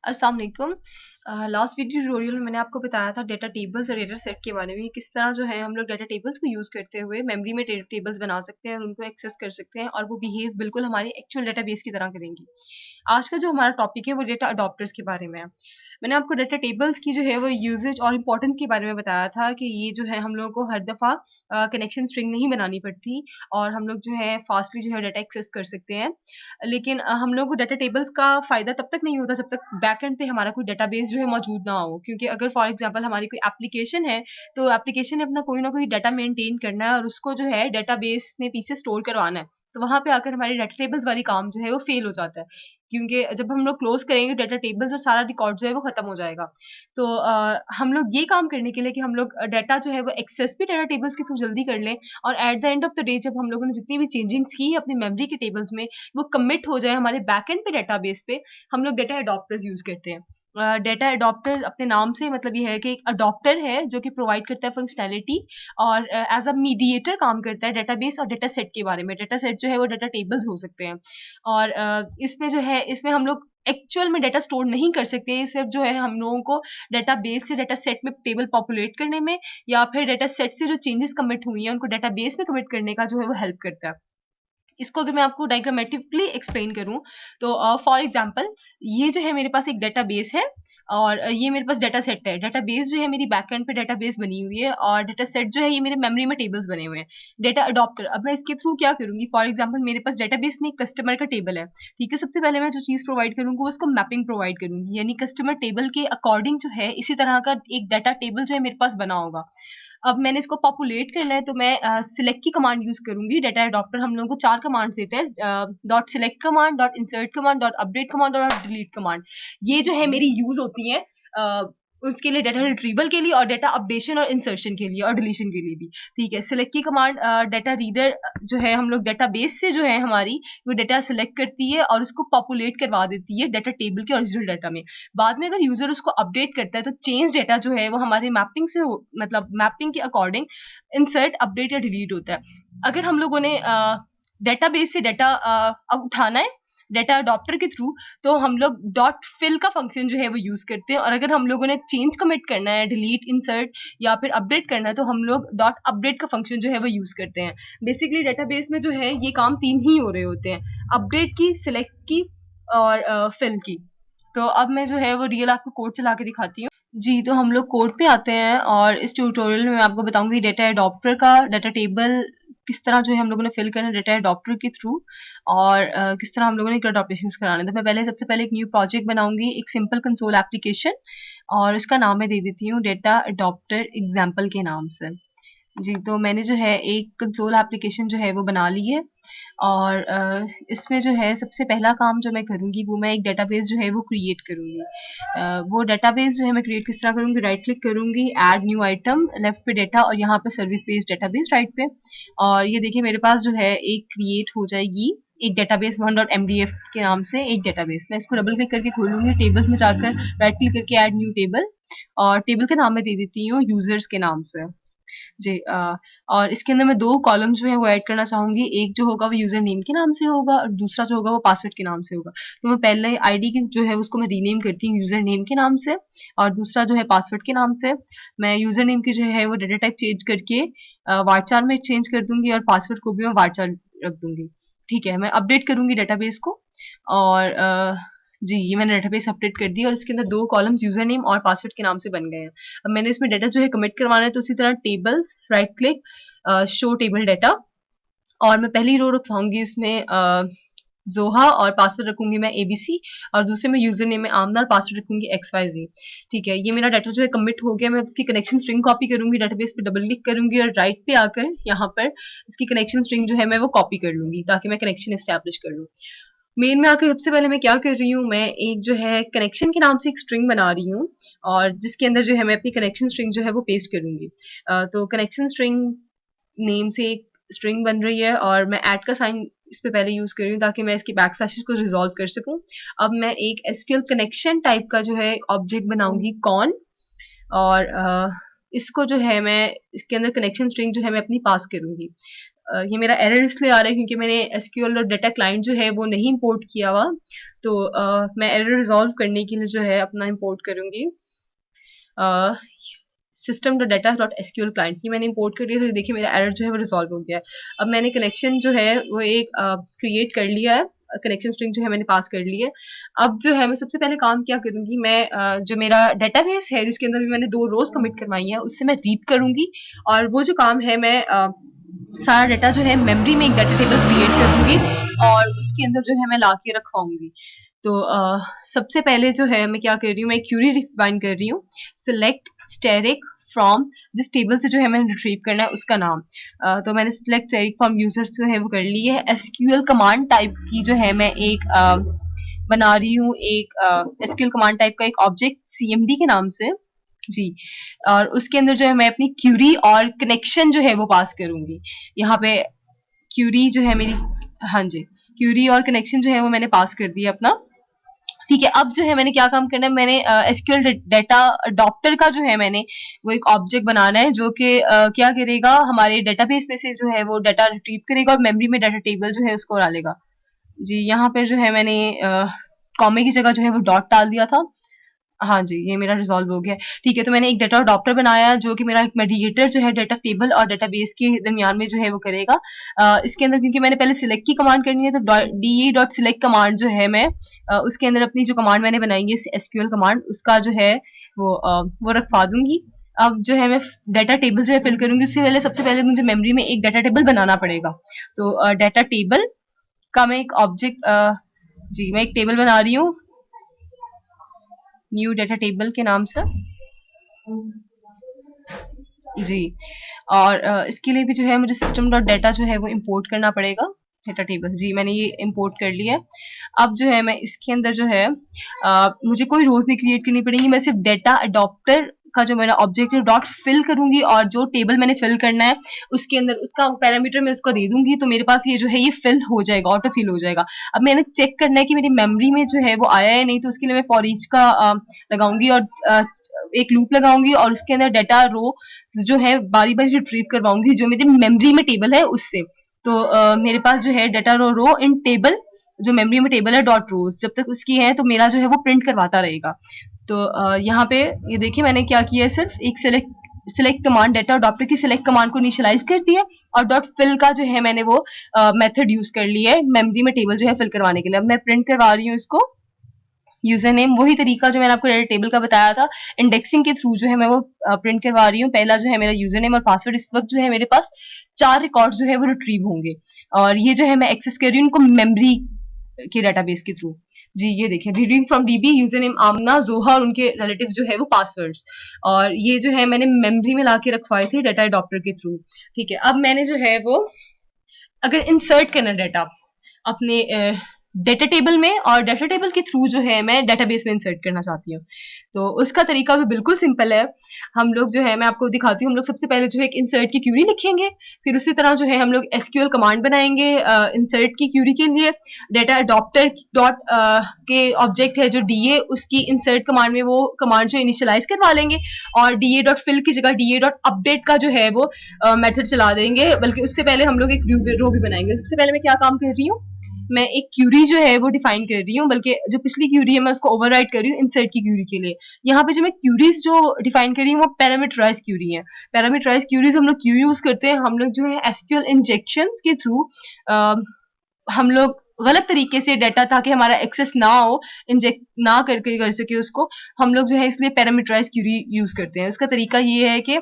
अस्सलाम वालेकुम। Last video tutorial में मैंने आपको बताया था डेटा टेबल्स और डेटा सेट के बारे में, किस तरह जो है हम लोग डेटा टेबल्स को यूज़ करते हुए मेमोरी में टेबल्स बना सकते हैं और उनको एक्सेस कर सकते हैं और वो बिहेव बिल्कुल हमारी एक्चुअल डेटाबेस की तरह करेंगी। आज का जो हमारा टॉपिक है वो डेटा अडॉप्टर्स के बारे में है। मैंने आपको डेटा टेबल्स की जो है वो यूजेज और इम्पोर्टेंस के बारे में बताया था कि ये जो है हम लोगों को हर दफ़ा कनेक्शन स्ट्रिंग नहीं बनानी पड़ती और हम लोग जो है फास्टली जो है डेटा एक्सेस कर सकते हैं। लेकिन हम लोगों को डाटा टेबल्स का फ़ायदा तब तक नहीं होता जब तक बैक एंड पे हमारा कोई डेटाबेस जो है मौजूद ना हो। क्योंकि अगर फॉर एग्ज़ाम्पल हमारी कोई एप्लीकेशन है, तो एप्लीकेशन ने अपना कोई ना कोई डाटा मेंटेन करना है और उसको जो है डेटाबेस में पीछे स्टोर करवाना है। तो वहाँ पे आकर हमारी डाटा टेबल्स वाली काम जो है वो फ़ेल हो जाता है। क्योंकि जब हम लोग क्लोज़ करेंगे डाटा टेबल्स और सारा रिकॉर्ड जो है वो ख़त्म हो जाएगा। तो हम लोग ये काम करने के लिए कि हम लोग डाटा जो है वो एक्सेस भी डाटा टेबल्स के थ्रू जल्दी कर लें और at the end of the day जब हम लोगों ने जितनी भी चेंजिंग्स की अपनी मेमोरी के टेबल्स में वो कमिट हो जाए हमारे बैकएंड पे डेटाबेस पे, हम लोग डेटा अडॉप्टर्स यूज़ करते हैं। डेटा अडॉप्टर अपने नाम से मतलब ये है कि एक अडॉप्टर है जो कि प्रोवाइड करता है फंक्शनैलिटी और एज अ मीडिएटर काम करता है डेटाबेस और डेटा सेट के बारे में। डेटा सेट जो है वो डेटा टेबल्स हो सकते हैं और इसमें जो है इसमें हम लोग एक्चुअल में डेटा स्टोर नहीं कर सकते, सिर्फ जो है हम लोगों को डेटाबेस से डेटा सेट में टेबल पॉपुलेट करने में या फिर डेटा सेट से जो चेंजेस कमिट हुई हैं उनको डेटाबेस में कमिट करने का जो है वो हेल्प करता है। इसको अगर मैं आपको डायग्रामेटिकली एक्सप्लेन करूँ तो फॉर एग्जांपल ये जो है मेरे पास एक डेटाबेस है और ये मेरे पास डेटा सेट है। डेटाबेस जो है मेरी बैकएंड पे डेटाबेस बनी हुई है और डेटा सेट जो है ये मेरे मेमोरी में टेबल्स बने हुए हैं। डेटा अडॉप्टर अब मैं इसके थ्रू क्या करूँगी, फॉर एग्जांपल मेरे पास डेटाबेस में एक कस्टमर का टेबल है, ठीक है। सबसे पहले मैं जो चीज़ प्रोवाइड करूँगी वो उसको मैपिंग प्रोवाइड करूँगी, यानी कस्टमर टेबल के अकॉर्डिंग जो है इसी तरह का एक डाटा टेबल जो है मेरे पास बना होगा। अब मैंने इसको पॉपुलेट करना है तो मैं सिलेक्ट की कमांड यूज़ करूँगी। डाटा अडॉप्टर हम लोगों को 4 कमांड्स देता है, dot select command, dot insert command, dot update command और डॉट डिलीट कमांड। ये जो है मेरी यूज़ होती हैं उसके लिए डाटा रिट्रीवल के लिए और डाटा अपडेशन और इंसर्शन के लिए और डिलीशन के लिए भी, ठीक है। सिलेक्ट की कमांड डाटा रीडर जो है हम लोग डेटाबेस से जो है हमारी वो डाटा सिलेक्ट करती है और उसको पॉपुलेट करवा देती है डाटा टेबल के ओरिजिनल डाटा में। बाद में अगर यूजर उसको अपडेट करता है तो चेंज डाटा जो है वो हमारे मैपिंग से मतलब मैपिंग के अकॉर्डिंग इंसर्ट अपडेट या डिलीट होता है। अगर हम लोगों ने डेटाबेस से डाटा अब उठाना है डाटा अडॉप्टर के थ्रू तो हम लोग डॉट फिल का फंक्शन जो है वो यूज करते हैं और अगर हम लोगों ने चेंज कमिट करना है, डिलीट, इंसर्ट या फिर अपडेट करना है तो हम लोग डॉट अपडेट का फंक्शन जो है वो यूज करते हैं। बेसिकली डेटाबेस में जो है ये काम 3 ही हो रहे होते हैं, अपडेट की, सिलेक्ट की और फिल की। तो अब मैं जो है वो रियल आपको कोड चला के दिखाती हूँ। जी, तो हम लोग कोड पे आते हैं और इस ट्यूटोरियल में मैं आपको बताऊंगी डाटा अडॉप्टर का डाटा टेबल किस तरह जो है हम लोगों ने फिल करना है डाटा अडॉप्टर के थ्रू और किस तरह हम लोगों ने CRUD ऑपरेशंस कराने हैं। तो मैं सबसे पहले एक न्यू प्रोजेक्ट बनाऊंगी, एक सिंपल कंसोल एप्लीकेशन और इसका नाम मैं दे देती हूँ डाटा अडॉप्टर एग्जाम्पल के नाम से। जी, तो मैंने जो है एक कंसोल एप्लीकेशन जो है वो बना ली है और इसमें जो है सबसे पहला काम जो मैं करूँगी वो मैं एक डेटाबेस जो है वो क्रिएट करूँगी। वो डेटाबेस जो है मैं क्रिएट किस तरह करूँगी, राइट क्लिक करूँगी, ऐड न्यू आइटम, लेफ्ट पे डेटा और यहाँ पे सर्विस बेस्ड डेटाबेस राइट पे। और ये देखिए मेरे पास जो है एक क्रिएट हो जाएगी एक डेटाबेस 1.mdf के नाम से एक डेटाबेस। मैं इसको डबल क्लिक करके खोलूँगी, टेबल्स में जाकर राइट क्लिक करके ऐड न्यू टेबल और टेबल का नाम मैं दे देती हूँ यूजर्स के नाम से। जी और इसके अंदर मैं 2 कॉलम्स जो है वो ऐड करना चाहूँगी। एक जो होगा वो यूज़र नेम के नाम से होगा और दूसरा जो होगा वो पासवर्ड के नाम से होगा। तो मैं पहले आईडी की जो है उसको मैं रीनेम करती हूँ यूज़र नेम के नाम से और दूसरा जो है पासवर्ड के नाम से। मैं यूज़र नेम की जो है वो डाटा टाइप चेंज करके वारचार में चेंज कर दूँगी और पासवर्ड को भी मैं वारचार रख दूँगी। ठीक है, मैं अपडेट करूँगी डेटाबेस को और जी, ये मैंने डेटाबेस अपडेट कर दी और इसके अंदर 2 कॉलम्स यूज़र नेम और पासवर्ड के नाम से बन गए हैं। अब मैंने इसमें डाटा जो है कमिट करवाना है तो उसी तरह tables, right click, show table data और मैं पहली रो रखवाऊँगी इसमें ज़ोहा और पासवर्ड रखूँगी मैं एबीसी और दूसरे में यूज़र नेम में आमना और पासवर्ड रखूँगी XYZ। ठीक है, ये मेरा डाटा जो है कमिट हो गया। मैं इसकी कनेक्शन स्ट्रिंग कॉपी करूँगी, डेटाबेस पे डबल क्लिक करूँगी और राइट पे आकर यहाँ पर इसकी कनेक्शन स्ट्रिंग जो है मैं वो कॉपी कर लूँगी ताकि मैं कनेक्शन एस्टैब्लिश कर लूँ। मेन में आकर सबसे पहले मैं क्या कर रही हूँ, मैं एक जो है कनेक्शन के नाम से एक स्ट्रिंग बना रही हूँ और जिसके अंदर जो है मैं अपनी कनेक्शन स्ट्रिंग जो है वो पेस्ट करूँगी। तो कनेक्शन स्ट्रिंग नेम से एक स्ट्रिंग बन रही है और मैं ऐड का साइन इस पे पहले यूज़ कर रही हूँ ताकि मैं इसकी बैक स्लैशेस को रिजॉल्व कर सकूँ। अब मैं एक SQL कनेक्शन टाइप का जो है ऑब्जेक्ट बनाऊँगी कॉन और इसको जो है मैं इसके अंदर कनेक्शन स्ट्रिंग जो है मैं अपनी पास करूँगी। ये मेरा एरर इसलिए आ रहा है क्योंकि मैंने एसक्यूएल और डाटा क्लाइंट जो है वो नहीं इंपोर्ट किया हुआ। तो मैं एरर रिजॉल्व करने के लिए जो है अपना इंपोर्ट करूंगी system dot data dot SQL client. ये मैंने इंपोर्ट कर दिया, तो देखिए मेरा एरर जो है वो रिजॉल्व हो गया है। अब मैंने कनेक्शन जो है वो एक क्रिएट कर लिया है, कनेक्शन स्ट्रिंग जो है मैंने पास कर ली है। अब जो है मैं सबसे पहले काम क्या करूंगी, मैं जो मेरा डेटाबेस है जिसके अंदर भी मैंने 2 रोज कमिट करवाई है उससे मैं रीड करूंगी, और वो जो काम है मैं सारा डाटा जो है मेमोरी में एक डाटा टेबल क्रिएट करूंगी और उसके अंदर जो है मैं ला के रखवाऊंगी। तो सबसे पहले जो है मैं क्या कर रही हूँ, मैं क्यूरी डिफाइन कर रही हूँ, सिलेक्ट स्टेरिक फ्रॉम, जिस टेबल से जो है मैंने रिट्रीव करना है उसका नाम। तो मैंने सिलेक्ट स्टेरिक फ्रॉम यूजर्स जो है वो कर ली है। एसक्यूएल कमांड टाइप की जो है मैं एक बना रही हूँ, एक एसक्यूएल कमांड टाइप का एक ऑब्जेक्ट सीएमडी के नाम से जी, और उसके अंदर जो है मैं अपनी क्यूरी और कनेक्शन जो है वो पास करूंगी। यहाँ पे क्यूरी जो है मेरी, हाँ जी, क्यूरी और कनेक्शन जो है वो मैंने पास कर दिया अपना। ठीक है, अब जो है मैंने क्या काम करना है, मैंने एसक्यूएल डाटा अडॉप्टर का जो है मैंने वो एक ऑब्जेक्ट बनाना है जो कि क्या करेगा, हमारे डेटाबेस में से जो है वो डाटा रिट्रीव करेगा और मेमोरी में डाटा टेबल जो है उसको डालेगा। जी, यहाँ पे जो है मैंने कॉमे की जगह जो है वो डॉट डाल दिया था। हाँ जी, ये मेरा रिजॉल्व हो गया है। ठीक है, तो मैंने एक डाटा अडॉप्टर बनाया जो कि मेरा एक मेडिएटर जो है डाटा टेबल और डाटाबेस के दरमियान में जो है वो करेगा। इसके अंदर क्योंकि मैंने पहले सिलेक्ट की कमांड करनी है, तो de डॉट सिलेक्ट कमांड जो है मैं उसके अंदर अपनी जो कमांड मैंने बनाई है एसक्यूएल कमांड उसका जो है वो रखवा दूंगी। अब जो है मैं डाटा टेबल जो है फिल करूंगी, उससे पहले सबसे पहले मुझे मेमोरी में एक डाटा टेबल बनाना पड़ेगा। तो डाटा टेबल का मैं एक ऑब्जेक्ट जी, मैं एक टेबल बना रही हूँ न्यू डाटा टेबल के नाम से जी, और इसके लिए भी जो है मुझे सिस्टम डॉट डाटा जो है वो इंपोर्ट करना पड़ेगा डाटा टेबल। जी, मैंने ये इंपोर्ट कर लिया है। अब जो है मैं इसके अंदर जो है मुझे कोई रोज नहीं क्रिएट करनी पड़ेगी, मैं सिर्फ डाटा अडॉप्टर का जो मेरा ऑब्जेक्ट है डॉट फिल करूंगी और जो टेबल मैंने फिल करना है उसके अंदर उसका पैरामीटर मैं उसको दे दूंगी, तो मेरे पास ये जो है ये फिल हो जाएगा, ऑटो फिल हो जाएगा। अब मैंने चेक करना है कि मेरी मेमोरी में जो है वो आया है नहीं, तो उसके लिए मैं फॉर ईच का लगाऊंगी और एक लूप लगाऊंगी और उसके अंदर डाटा रो जो है बारी बारी रिट्रीव करवाऊंगी जो मेरी मेमोरी में टेबल है उससे। तो मेरे पास जो है डाटा रो इन टेबल जो मेमोरी में टेबल है डॉट रोज, जब तक उसकी है तो मेरा जो है वो प्रिंट करवाता रहेगा। तो यहाँ पे ये देखिए मैंने क्या किया है, सिर्फ एक सिलेक्ट कमांड डाटा अडॉप्टर की सिलेक्ट कमांड को इनिशियलाइज कर दिया और डॉट फिल का जो है मैंने वो मेथड यूज कर लिया है मेमोरी में टेबल जो है फिल करवाने के लिए। अब मैं प्रिंट करवा रही हूँ इसको, यूजर नेम वही तरीका जो मैंने आपको डाटा टेबल का बताया था, इंडेक्सिंग के थ्रू जो है मैं वो प्रिंट करवा रही हूँ। पहला जो है मेरा यूजर नेम और पासवर्ड, इस वक्त जो है मेरे पास 4 रिकॉर्ड जो है वो रिट्रीव होंगे और ये जो है मैं एक्सेस कर रही हूँ उनको मेमोरी के डाटाबेस के थ्रू। जी, ये देखिए reading from DB, user name Amna, Zoha और उनके रिलेटिव जो है वो पासवर्ड्स, और ये जो है मैंने मेमोरी में लाके रखवाए थे डाटा अडॉप्टर के थ्रू। ठीक है, अब मैंने जो है वो अगर इंसर्ट करना डाटा अपने डाटा टेबल में और डाटा टेबल के थ्रू जो है मैं डाटाबेस में इंसर्ट करना चाहती हूँ, तो उसका तरीका भी बिल्कुल सिंपल है। हम लोग जो है मैं आपको दिखाती हूँ, हम लोग सबसे पहले जो है एक इंसर्ट की क्यूरी लिखेंगे, फिर उसी तरह जो है हम लोग एसक्यूएल कमांड बनाएंगे इंसर्ट की क्यूरी के लिए। डाटा अडॉप्टर डॉट के ऑब्जेक्ट है जो डीए, उसकी इंसर्ट कमांड में वो कमांड जो इनिशियलाइज करवा लेंगे और डीए डॉट फिल की जगह डीए डॉट अपडेट का जो है वो मेथड चला देंगे। बल्कि उससे पहले हम लोग एक रो भी बनाएंगे। सबसे पहले मैं क्या काम कर रही हूँ, मैं एक क्यूरी जो है वो डिफाइन कर रही हूँ, बल्कि जो पिछली क्यूरी है मैं उसको ओवरराइड कर रही हूँ इंसर्ट की क्यूरी के लिए। यहाँ पे जो मैं क्यूरीज जो डिफाइन कर रही हूँ वो पैरामीटराइज क्यूरी है। पैरामीटराइज क्यूरीज हम लोग क्यों यूज करते हैं, हम लोग जो है एसक्यूएल इंजेक्शन के थ्रू हम लोग गलत तरीके से डाटा ताकि हमारा एक्सेस ना हो, इंजेक्ट ना करके कर सके उसको, हम लोग जो है इसलिए पैरामीटराइज क्यूरी यूज करते हैं। उसका तरीका ये है कि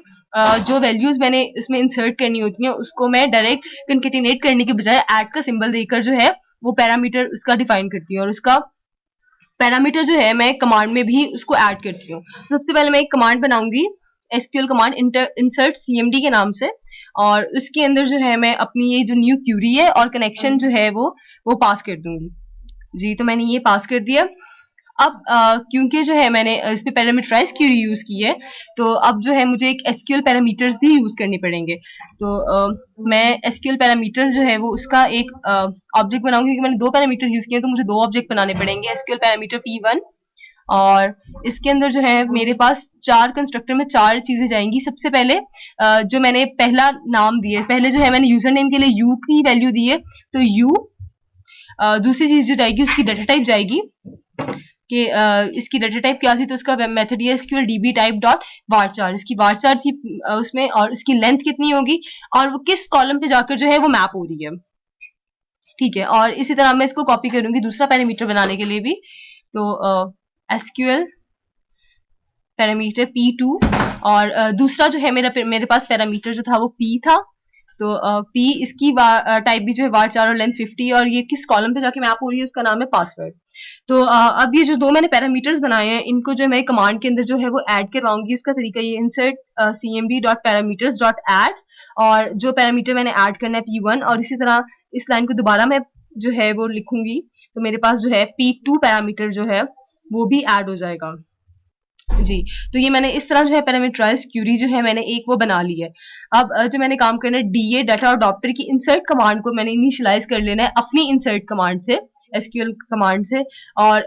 जो वैल्यूज मैंने इसमें इंसर्ट करनी होती हैं उसको मैं डायरेक्ट कंकेटिनेट करने के बजाय ऐड का सिंबल देकर जो है वो पैरामीटर उसका डिफाइन करती हूँ और उसका पैरामीटर जो है मैं कमांड में भी उसको ऐड करती हूँ। सबसे पहले मैं एक कमांड बनाऊंगी एसक्यूएल कमांड इंसर्ट सीएमडी के नाम से, और उसके अंदर जो है मैं अपनी ये जो न्यू क्यूरी है और कनेक्शन जो है वो पास कर दूंगी। जी, तो मैंने ये पास कर दिया। अब क्योंकि जो है मैंने इस पे पैरामीटराइज क्यूरी यूज की है, तो अब जो है मुझे एक एसक्यूएल पैरामीटर्स भी यूज करने पड़ेंगे। तो मैं एसक्यूएल पैरामीटर्स जो है वो उसका एक ऑब्जेक्ट बनाऊंगी, क्योंकि मैंने 2 पैरामीटर्स यूज किए तो मुझे 2 ऑब्जेक्ट बनाने पड़ेंगे। एसक्यूएल पैरामीटर P1 और इसके अंदर जो है मेरे पास 4 कंस्ट्रक्टर में 4 चीजें जाएंगी। सबसे पहले जो मैंने पहला नाम दिया, पहले जो है मैंने यूजर नेम के लिए यू की वैल्यू दी है, तो यू। दूसरी चीज जो जाएगी उसकी डाटा टाइप जाएगी कि इसकी डाटा टाइप क्या थी, तो उसका मेथड ये एसक्यूएल डीबी टाइप डॉट वारचार, इसकी वारचार थी उसमें, और इसकी लेंथ कितनी होगी और वो किस कॉलम पे जाकर जो है वो मैप हो रही है। ठीक है, और इसी तरह मैं इसको कॉपी करूंगी दूसरा पैरामीटर बनाने के लिए भी। तो एसक्यूएल पैरामीटर P2, और दूसरा जो है मेरे पास पैरामीटर जो था वो P था, तो P इसकी टाइप भी जो है varchar और लेंथ 50, और ये किस कॉलम पे जाके मैप हो रही है उसका नाम है पासवर्ड। तो अब ये जो दो मैंने पैरामीटर्स बनाए हैं इनको जो मैं कमांड के अंदर जो है वो ऐड करवाऊंगी। उसका तरीका ये insert cmd dot parameters dot add, और जो पैरामीटर मैंने ऐड करना है P1, और इसी तरह इस लाइन को दोबारा मैं जो है वो लिखूंगी, तो मेरे पास जो है P2 पैरामीटर जो है वो भी ऐड हो जाएगा जी। तो ये मैंने इस तरह जो है पैरामीटराइज क्यूरी जो है मैंने एक वो बना ली है। अब जो मैंने काम करना है डीए डाटा अडॉप्टर की इंसर्ट कमांड को मैंने इनिशियलाइज कर लेना है अपनी इंसर्ट कमांड से, एसक्यूएल कमांड से। और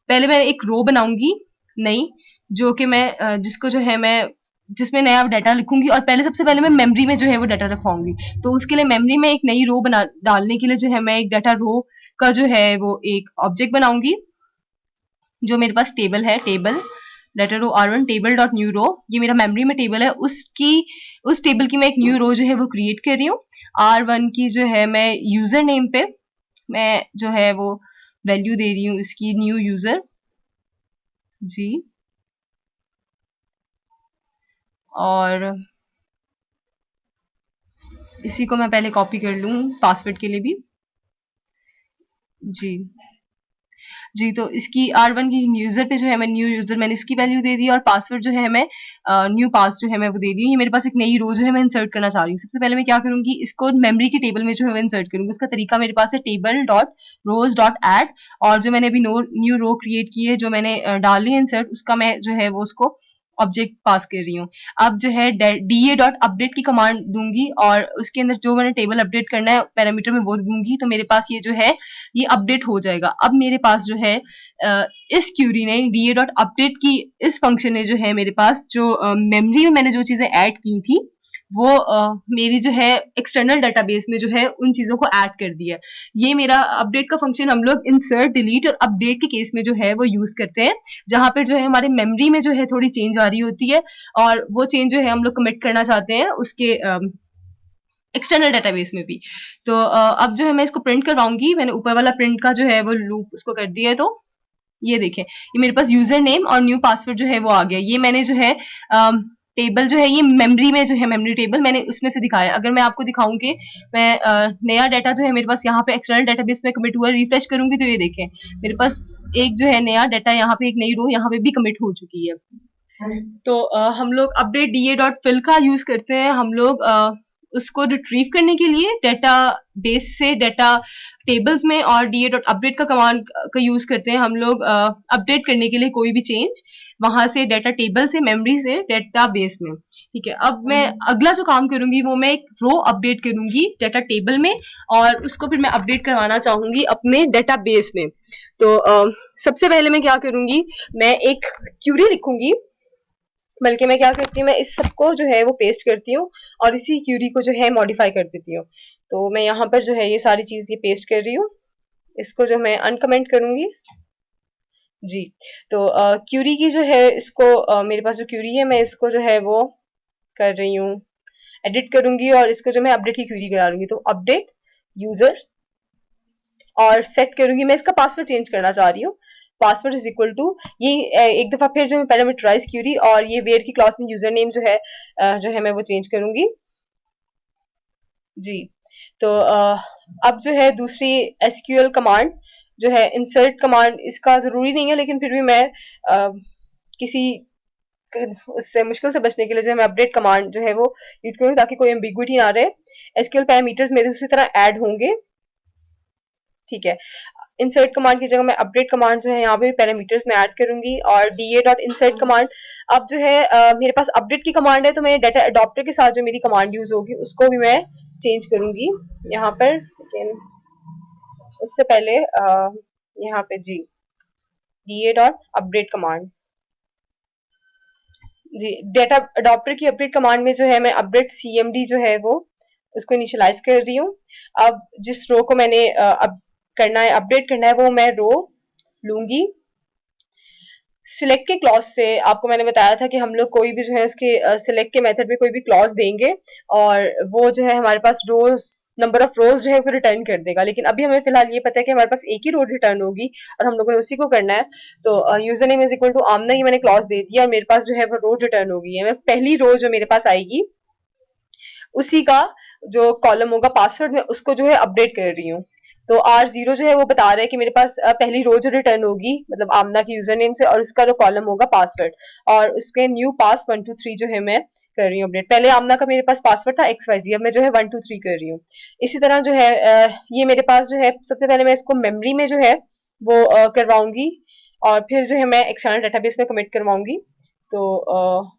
पहले मैं एक रो बनाऊंगी नई, जो कि मैं जिसको जो है मैं जिसमें नया डाटा लिखूंगी, और पहले सबसे पहले मैं मेमोरी में जो है वो डाटा रखवाऊंगी। तो उसके लिए मेमोरी में एक नई रो बना डालने के लिए जो है मैं एक डाटा रो का जो है वो एक ऑब्जेक्ट बनाऊंगी, जो मेरे पास टेबल है, table letter row R1 table dot new row, ये मेरा मेमोरी में टेबल है, उस टेबल की मैं एक न्यू रो जो है वो क्रिएट कर रही हूँ। R1 की जो है मैं यूजर नेम पे मैं जो है वो वैल्यू दे रही हूँ इसकी न्यू यूजर जी। और इसी को मैं पहले कॉपी कर लूँ पासवर्ड के लिए भी जी। जी, तो इसकी R1 की यूजर पे जो है मैं न्यू यूजर मैंने इसकी वैल्यू दे दी, और पासवर्ड जो है मैं न्यू पास जो है मैं वो दे दी हूँ। ये मेरे पास एक नई रो जो है मैं इंसर्ट करना चाह रही हूँ। सबसे पहले मैं क्या करूंगी, इसको मेमोरी की टेबल में जो है मैं इंसर्ट करूंगी। उसका तरीका मेरे पास है टेबल डॉट रोज डॉट एड, और जो मैंने अभी न्यू रो क्रिएट की है जो मैंने डाली है इंसर्ट, उसका मैं जो है वो उसको ऑब्जेक्ट पास कर रही हूँ। अब जो है डीए डॉट अपडेट की कमांड दूंगी, और उसके अंदर जो मैंने टेबल अपडेट करना है पैरामीटर में वो दूंगी, तो मेरे पास ये जो है ये अपडेट हो जाएगा। अब मेरे पास जो है इस क्यूरी ने डीए डॉट अपडेट की इस फंक्शन ने जो है मेरे पास जो मेमोरी में मैंने जो चीजें ऐड की थी वो मेरी जो है एक्सटर्नल डेटाबेस में जो है उन चीजों को ऐड कर दिया है। ये मेरा अपडेट का फंक्शन हम लोग इंसर्ट डिलीट और अपडेट के केस में जो है वो यूज करते हैं, जहां पर जो है हमारे मेमोरी में जो है थोड़ी चेंज आ रही होती है, और वो चेंज जो है हम लोग कमिट करना चाहते हैं उसके एक्सटर्नल डेटाबेस में भी। तो अब जो है मैं इसको प्रिंट करवाऊंगी। मैंने ऊपर वाला प्रिंट का जो है वो लूप उसको कर दिया है, तो ये देखें ये मेरे पास यूजर नेम और न्यू पासवर्ड जो है वो आ गया। ये मैंने जो है टेबल जो है ये मेमोरी में जो है मेमोरी टेबल मैंने उसमें से दिखाया। अगर मैं आपको दिखाऊं कि मैं नया डाटा जो है मेरे पास यहाँ पे एक्सटर्नल डेटाबेस में कमिट हुआ, रिफ्रेश करूंगी तो ये देखें मेरे पास एक जो है नया डाटा यहाँ पे एक नई रो यहाँ पे भी कमिट हो चुकी है। तो हम लोग अपडेट डीए डॉट फिल का यूज करते हैं हम लोग उसको रिट्रीव करने के लिए डाटा बेस से डाटा टेबल्स में, और डीए डॉट अपडेट का कमांड का यूज करते हैं हम लोग अपडेट करने के लिए कोई भी चेंज वहां से डाटा टेबल से मेमोरी से डाटा बेस में। ठीक है, अब मैं अगला जो काम करूंगी वो मैं एक रो अपडेट करूंगी डाटा टेबल में, और उसको फिर मैं अपडेट करवाना चाहूंगी अपने डाटा बेस में। तो सबसे पहले मैं क्या करूंगी, मैं एक क्यूरी लिखूंगी, बल्कि मैं क्या करती हूँ मैं इस सबको जो है वो पेस्ट करती हूँ और इसी क्यूरी को जो है मॉडिफाई कर देती हूँ। तो मैं यहाँ पर जो है ये सारी चीज ये पेस्ट कर रही हूँ, इसको जो मैं अनकमेंट करूंगी जी। तो क्यूरी की जो है इसको मेरे पास जो क्यूरी है मैं इसको जो है वो कर रही हूँ एडिट करूंगी, और इसको जो मैं अपडेट की क्यूरी करा लूंगी। तो अपडेट यूजर और सेट करूंगी, मैं इसका पासवर्ड चेंज करना चाह रही हूँ। पासवर्ड इज इक्वल टू ये एक दफा फिर जो मैं पैरामीटराइज क्यूरी और ये वेयर की क्लास में यूजर नेम जो है मैं वो चेंज करूंगी जी। तो अब जो है दूसरी एसक्यूएल कमांड जो है इंसर्ट कमांड, इसका जरूरी नहीं है लेकिन फिर भी मैं किसी उससे मुश्किल से बचने के लिए जो है मैं अपडेट कमांड जो है वो यूज करूंगी ताकि कोई एम्बिग्विटी ना रहे। एसक्यूएल पैरामीटर्स मेरे उसी तरह ऐड होंगे। ठीक है, इंसर्ट कमांड की जगह मैं अपडेट कमांड जो है यहाँ पे पैरामीटर्स में ऐड करूंगी, और डीए डॉट इंसर्ट कमांड अब जो है मेरे पास अपडेट की कमांड है, तो मैं डाटा अडॉप्टर के साथ जो मेरी कमांड यूज होगी उसको भी मैं चेंज करूंगी यहाँ पर। लेकिन उससे पहले यहाँ पे जी da डॉट अपडेट कमांड। जी, डेटा अडॉप्टर की अपडेट कमांड में जो है मैं अपडेट cmd जो है वो उसको इनिशियलाइज कर रही हूँ। अब जिस रो को मैंने अब करना है, अपडेट करना है, वो मैं रो लूंगी। सिलेक्ट के क्लॉज से आपको मैंने बताया था कि हम लोग कोई भी जो है उसके सिलेक्ट के मेथड में कोई भी क्लॉज देंगे और वो जो है हमारे पास रोज नंबर ऑफ रोज जो है वो रिटर्न कर देगा। लेकिन अभी हमें फिलहाल ये पता है कि हमारे पास एक ही रो रिटर्न होगी और हम लोगों ने उसी को करना है। तो user name is equal to Amna, ही मैंने क्लॉज दे दिया और मेरे पास जो है वो रो रिटर्न हो गई है। मैं पहली रो जो मेरे पास आएगी उसी का जो कॉलम होगा पासवर्ड में उसको जो है अपडेट कर रही हूँ। तो R0 जो है वो बता रहा है कि मेरे पास पहली रो जो रिटर्न होगी मतलब आमना के यूजर नेम से और उसका जो कॉलम होगा पासवर्ड, और उसके न्यू पास 123 जो है मैं कर रही हूँ अपडेट। पहले आमना का मेरे पास पासवर्ड था XYZ, अब मैं जो है 123 कर रही हूँ। इसी तरह जो है ये मेरे पास जो है सबसे पहले मैं इसको मेमोरी में जो है वो करवाऊंगी और फिर जो है मैं एक्सटर्नल डेटाबेस में कमिट करवाऊंगी। तो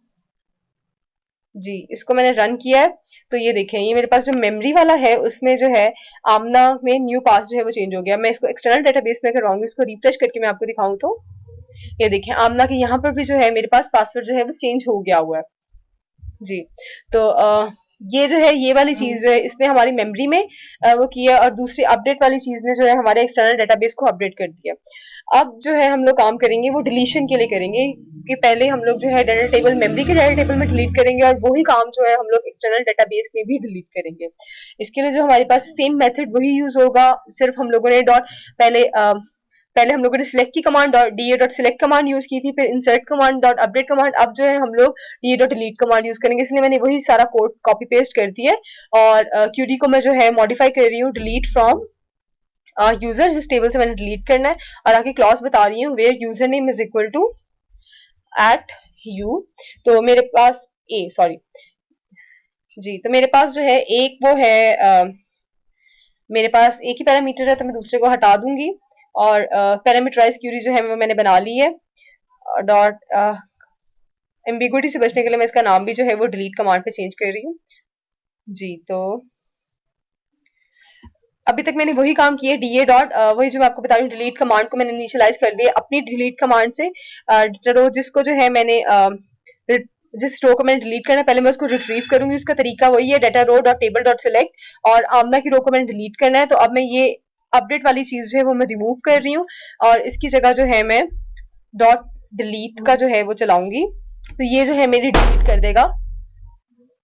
जी, इसको मैंने रन किया है। तो ये देखें, ये मेरे पास जो मेमोरी वाला है उसमें जो है आमना में न्यू पास जो है वो चेंज हो गया। मैं इसको एक्सटर्नल डेटाबेस में करवाऊंगी, इसको रिफ्रेश करके मैं आपको दिखाऊं तो ये देखें आमना के यहाँ पर भी जो है मेरे पास पासवर्ड जो है वो चेंज हो गया हुआ है। जी, तो ये जो है ये वाली चीज जो है इसने हमारी मेमोरी में वो किया और दूसरी अपडेट वाली चीज ने जो है हमारे एक्सटर्नल डेटाबेस को अपडेट कर दिया। अब जो है हम लोग काम करेंगे वो डिलीशन के लिए करेंगे कि पहले हम लोग जो है डाटा टेबल मेमोरी के डाटा टेबल में डिलीट करेंगे और वही काम जो है हम लोग एक्सटर्नल डेटाबेस में भी डिलीट करेंगे। इसके लिए जो हमारे पास सेम मेथड वही यूज होगा, सिर्फ हम लोगों ने डॉट पहले पहले हम लोगों ने सिलेक्ट की command da dot select command use की थी, फिर insert command dot update command. अब जो है हम लोग da dot delete command use करेंगे, इसलिए मैंने वही सारा कोड कॉपी पेस्ट कर दिया है और क्यूडी को मैं जो है मॉडिफाई कर रही हूँ डिलीट फ्रॉम यूजर, जिस टेबल से मैंने डिलीट करना है, और आगे क्लॉज बता रही हूँ where user name is equal to at you. तो मेरे पास सॉरी जी, तो मेरे पास जो है एक वो है मेरे पास एक ही पैरामीटर है तो मैं दूसरे को हटा दूंगी और पैरामीटराइज क्यूरी जो है वो मैंने बना ली है। डॉट एम्बिगुइटी से बचने के लिए मैं इसका नाम भी जो है वो डिलीट कमांड पे चेंज कर रही हूँ। जी, तो अभी तक मैंने वही काम किया da डॉट वही जो मैं आपको बता रही हूँ डिलीट कमांड को मैंने इनिशियलाइज कर दिया अपनी डिलीट कमांड से। रो जिसको जो है मैंने जिस रो को मैंने डिलीट करना है पहले मैं उसको रिट्रीव करूंगी। उसका तरीका वही है डाटा रो डॉट टेबल डॉट सिलेक्ट, और आमना की रो को मैंने डिलीट करना है तो अब मैं ये अपडेट वाली चीज जो है वो मैं रिमूव कर रही हूँ और इसकी जगह जो है मैं डॉट डिलीट का जो है वो चलाऊंगी। तो ये जो है मेरी डिलीट कर देगा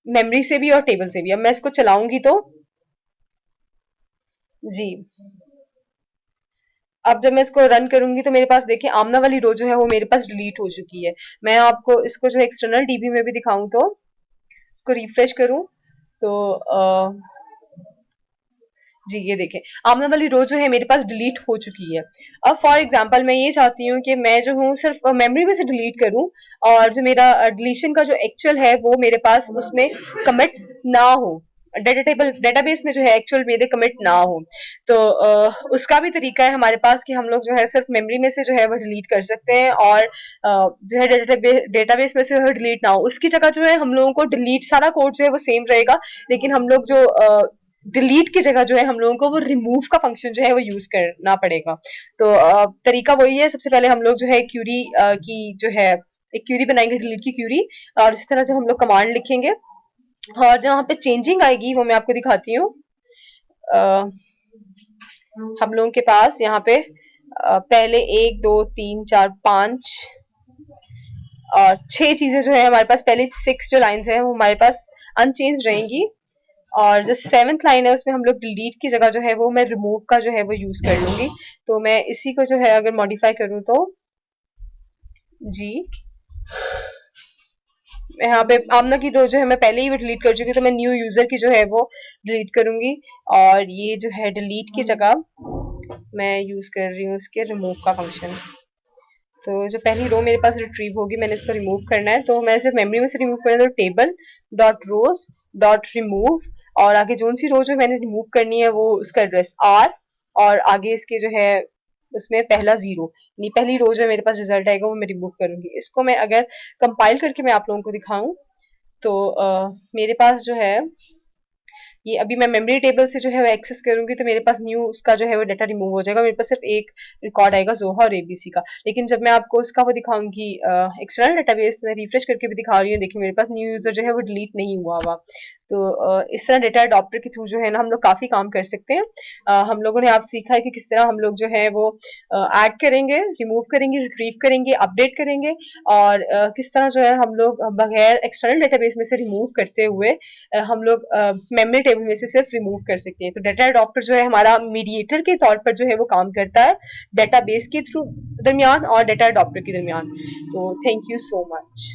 मेमोरी से भी और टेबल से भी। अब मैं इसको चलाऊंगी तो जी, अब जब मैं इसको रन करूंगी तो मेरे पास देखिए आमना वाली रो जो है वो मेरे पास डिलीट हो चुकी है। मैं आपको इसको जो एक्सटर्नल डीबी में भी दिखाऊं तो इसको रिफ्रेश करूं तो जी, ये देखें आमना वाली रो जो है मेरे पास डिलीट हो चुकी है। अब फॉर एग्जांपल मैं ये चाहती हूँ कि मैं जो हूँ सिर्फ मेमोरी में से डिलीट करूं और जो मेरा डिलीशन का जो एक्चुअल है वो मेरे पास उसमें कमिट ना हो, डेटा टेबल डेटाबेस में जो है एक्चुअल मेरे कमिट ना हो। तो उसका भी तरीका है हमारे पास कि हम लोग जो है सिर्फ मेमोरी में से जो है वो डिलीट कर सकते हैं और जो है डेटाबेस में से डिलीट ना हो। उसकी जगह जो है हम लोगों को डिलीट सारा कोड जो है वो सेम रहेगा, लेकिन हम लोग जो डिलीट की जगह जो है हम लोगों को वो रिमूव का फंक्शन जो है वो यूज करना पड़ेगा। तो तरीका वही है, सबसे पहले हम लोग जो है क्यूरी की जो है एक क्यूरी बनाएंगे डिलीट की क्यूरी, और इसी तरह जो हम लोग कमांड लिखेंगे और जहाँ पे चेंजिंग आएगी वो मैं आपको दिखाती हूँ। हम लोगों के पास यहाँ पे पहले 1 2 3 4 5 और 6 चीजें जो है हमारे पास, पहले 6 जो लाइंस हैं वो हमारे पास अनचेंज रहेंगी और जो 7th लाइन है उसमें हम लोग डिलीट की जगह जो है वो मैं रिमूव का जो है वो यूज कर लूंगी। तो मैं इसी को जो है अगर मॉडिफाई करूं तो जी, यहाँ पे आमना की रो जो है मैं पहले ही डिलीट कर चुकी, तो मैं न्यू यूजर की जो है वो डिलीट करूंगी और ये जो है डिलीट की जगह मैं यूज कर रही हूँ इसके रिमूव का फंक्शन। तो जो पहली रो मेरे पास रिट्रीव होगी मैंने इसको रिमूव करना है, तो मैं सिर्फ मेमोरी में से रिमूव करना है तो टेबल डॉट रोज डॉट रिमूव, और आगे जो सी रो जो मैंने रिमूव करनी है वो उसका एड्रेस आर और आगे इसके जो है उसमें पहला 0, यानी पहली रो जो मेरे पास रिजल्ट आएगा वो मैं रिमूव करूंगी। इसको मैं अगर कंपाइल करके मैं आप लोगों को दिखाऊं तो मेरे पास जो है ये अभी मैं मेमोरी टेबल से जो है वो एक्सेस करूंगी तो मेरे पास न्यू उसका जो है वो डाटा रिमूव हो जाएगा, मेरे पास सिर्फ एक रिकॉर्ड आएगा जोहा और एबीसी का। लेकिन जब मैं आपको उसका वो दिखाऊंगी एक्सटर्नल डेटाबेस में रिफ्रेश करके भी दिखा रही हूँ, देखिए मेरे पास न्यू यूजर जो है वो डिलीट नहीं हुआ हुआ। तो इस तरह डेटा अडॉप्टर के थ्रू जो है ना हम लोग काफी काम कर सकते हैं। हम लोगों ने आप सीखा है कि किस तरह हम लोग जो है वो ऐड करेंगे, रिमूव करेंगे, रिट्रीव करेंगे, अपडेट करेंगे, और किस तरह जो है हम लोग बगैर एक्सटर्नल डेटाबेस में से रिमूव करते हुए हम लोग मेमोरी टेबल में से सिर्फ रिमूव कर सकते हैं। तो डेटा अडॉप्टर जो है हमारा मीडिएटर के तौर पर जो है वो काम करता है डेटाबेस के थ्रू दरमियान और डेटा अडॉप्टर के दरमियान। तो थैंक यू सो मच।